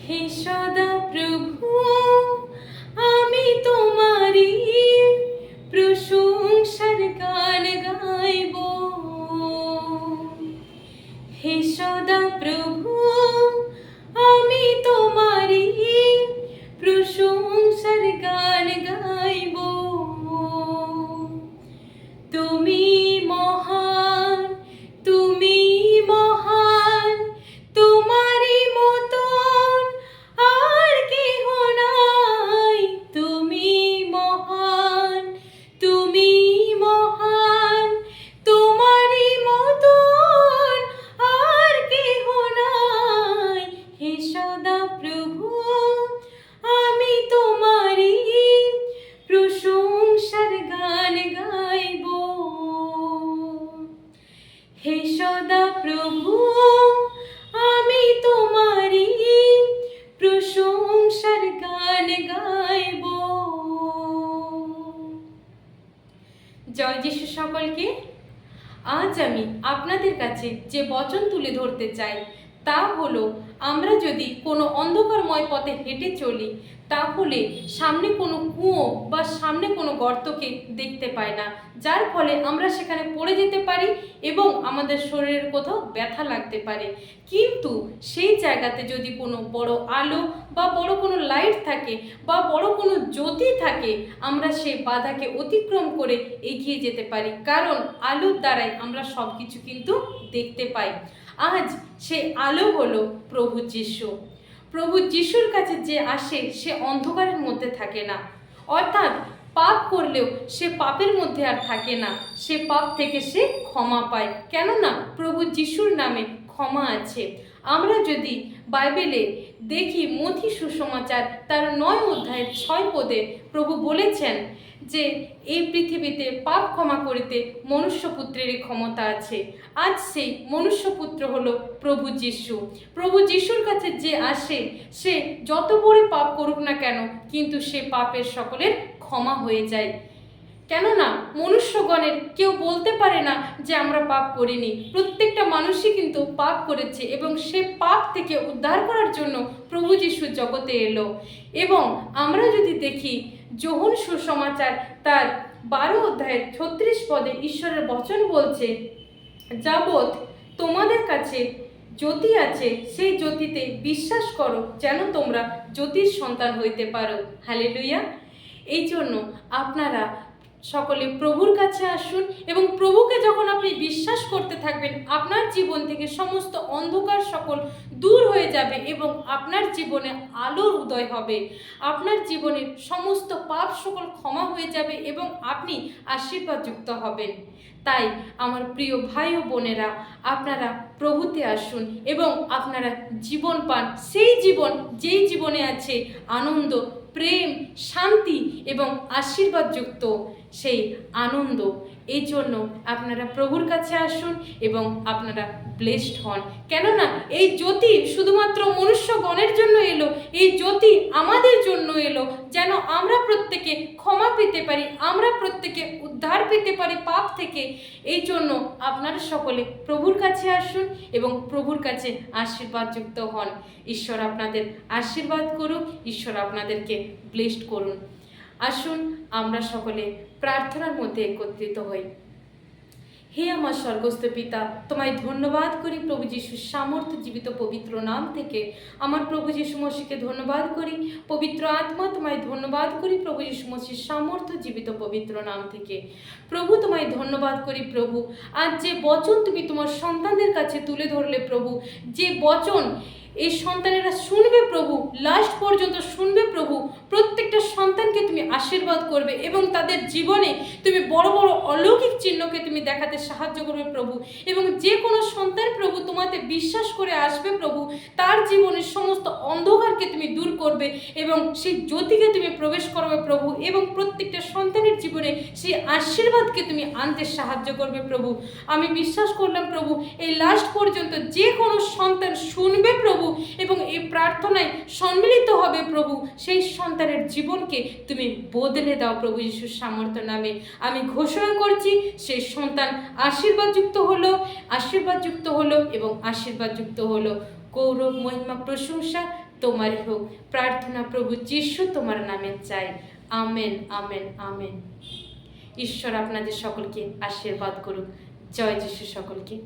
হে সদা প্রভু, আমি তোমারই প্রশংসার গান গাইব। হে সদা প্রভু, আমি তোমারই প্রশংসার গান গাইব। তুমি মহান, তুমি মহান, তোমারই মতন আর কেহ নাই। তুমি মহান, তুমি মহান, তোমারই মতন আর কেহ নাই। হে সদা প্রভু, আমি তোমারই প্রশংসার গান গাইব। হে সদা প্রভু, আমি তোমারই প্রশংসার গান গাইব। জয় যিশু সকলকে। আজ আমি আপনাদের কাছে যে বচন তুলে ধরতে চাই তা হলো, আমরা যদি কোনো অন্ধকারময় পথে হেঁটে চলি তাহলে সামনে কোনো কুয়ো বা সামনে কোনো গর্তকে দেখতে পাই না, যার ফলে আমরা সেখানে পড়ে যেতে পারি এবং আমাদের শরীরের কোথাও ব্যথা লাগতে পারে। কিন্তু সেই জায়গাতে যদি কোনো বড় আলো বা বড় কোনো লাইট থাকে বা বড় কোনো জ্যোতি থাকে, আমরা সেই বাধাকে অতিক্রম করে এগিয়ে যেতে পারি, কারণ আলোর দ্বারাই আমরা সব কিছু কিন্তু দেখতে পাই। আজ সেই আলো হলো প্রভু যিশু। প্রভু যিশুর কাছে যে আসে সে অন্ধকারের মধ্যে থাকে না, অর্থাৎ পাপ করলেও সে পাপের মধ্যে আর থাকে না, সে পাপ থেকে সে ক্ষমা পায়, কেননা প্রভু যিশুর নামে ক্ষমা আছে। আমরা যদি বাইবেলে দেখি মথি সুসমাচার তার 9 অধ্যায়ের 6 পদে প্রভু বলেছেন যে এই পৃথিবীতে পাপ ক্ষমা করিতে মনুষ্যপুত্রেরই ক্ষমতা আছে। আজ সেই মনুষ্যপুত্র হলো প্রভু যিশু। প্রভু যিশুর কাছে যে আসে সে যত বড় পাপ করুক না কেন, কিন্তু সে পাপের সকলের ক্ষমা হয়ে যায়। কেননা মনুষ্যগণের কেউ বলতে পারে না যে আমরা পাপ করিনি, প্রত্যেকটা মানুষই কিন্তু পাপ করেছে এবং সে পাপ থেকে উদ্ধার করার জন্য প্রভু যিশু জগতে এলো। এবং আমরা যদি দেখি যোহন সুসমাচার তার 12 অধ্যায়ের 36 পদে ঈশ্বরের বচন বলছে, যাবৎ তোমাদের কাছে জ্যোতি আছে সেই জ্যোতিতে বিশ্বাস করো যেন তোমরা জ্যোতির সন্তান হইতে পারো। হালেলুয়া। এই জন্য আপনারা সকলে প্রভুর কাছে আসুন এবং প্রভুকে যখন আপনি বিশ্বাস করতে থাকবেন, আপনার জীবন থেকে সমস্ত অন্ধকার সকল দূর হয়ে যাবে এবং আপনার জীবনে আলোর উদয় হবে। আপনার জীবনের সমস্ত পাপ সকল ক্ষমা হয়ে যাবে এবং আপনি আশীর্বাদযুক্ত হবেন। তাই আমার প্রিয় ভাই ও বোনেরা, আপনারা প্রভুতে আসুন এবং আপনারা জীবন পান, সেই জীবন যেই জীবনে আছে আনন্দ, প্রেম, শান্তি এবং আশীর্বাদযুক্ত সেই আনন্দ। এই জন্য আপনারা প্রভুর কাছে আসুন এবং আপনারা ব্লেসড হন। কেননা এই জ্যোতি শুধুমাত্র মনুষ্যগণের জন্য এলো, এই জ্যোতি আমাদের জন্য এলো, যেন আমরা প্রত্যেকে ক্ষমা পেতে পারি, আমরা প্রত্যেকে উদ্ধার পেতে পারি পাপ থেকে। এই জন্য আপনারা সকলে প্রভুর কাছে আসুন এবং প্রভুর কাছে আশীর্বাদযুক্ত হন। ঈশ্বর আপনাদের আশীর্বাদ করুক, ঈশ্বর আপনাদেরকে ব্লেসড করুন। আসুন আমরা সকলে প্রার্থনার মধ্যে একত্রিত হই। হে আমার স্বর্গস্থ পিতা, তোমায় ধন্যবাদ করি প্রভু যিশুর সামর্থ্য জীবিত পবিত্র নাম থেকে। আমার প্রভু যিশু মসিহকে ধন্যবাদ করি, পবিত্র আত্মা তোমায় ধন্যবাদ করি প্রভু যিশু মসিহর সামর্থ্য জীবিত পবিত্র নাম থেকে। প্রভু তোমায় ধন্যবাদ করি প্রভু, আজ যে বচন তুমি তোমার সন্তানদের কাছে তুলে ধরলে প্রভু, যে বচন এই সন্তানেরা শুনবে প্রভু, লাস্ট পর্যন্ত শুনবে প্রভু, প্রত্যেকটা সন্তানকে তুমি আশীর্বাদ করবে এবং তাদের জীবনে তুমি বড় বড় অলৌকিক চিহ্নকে তুমি দেখাতে সাহায্য করবে প্রভু। এবং যে কোনো সন্তান প্রভু তোমাতে বিশ্বাস করে আসবে প্রভু, তার জীবনের সমস্ত অন্ধকারকে তুমি দূর করবে এবং সেই জ্যোতিকে তুমি প্রবেশ করবে প্রভু, এবং প্রত্যেকটা সন্তানের জীবনে সেই আশীর্বাদকে তুমি আনতে সাহায্য করবে প্রভু। আমি বিশ্বাস করলাম প্রভু, এই লাস্ট পর্যন্ত যে কোনো সন্তান শুনবে প্রভু এবং এই প্রার্থনায় সম্মিলিত হবে প্রভু, সেই সন্তানের জীবনকে তুমি বদলে দাও প্রভু যিশুর সামর্থ্য নামে। আমি ঘোষণা করছি সেই সন্তান আশীর্বাদযুক্ত হলো, আশীর্বাদযুক্ত হলো এবং আশীর্বাদযুক্ত হলো। গৌরব মহিমা প্রশংসা তোমারই হোক। প্রার্থনা প্রভু যিশু তোমার নামে চাই। Amen, amen, amen. ঈশ্বর আপনাদের সকলকে আশীর্বাদ করুক। জয় যিশু সকলকে।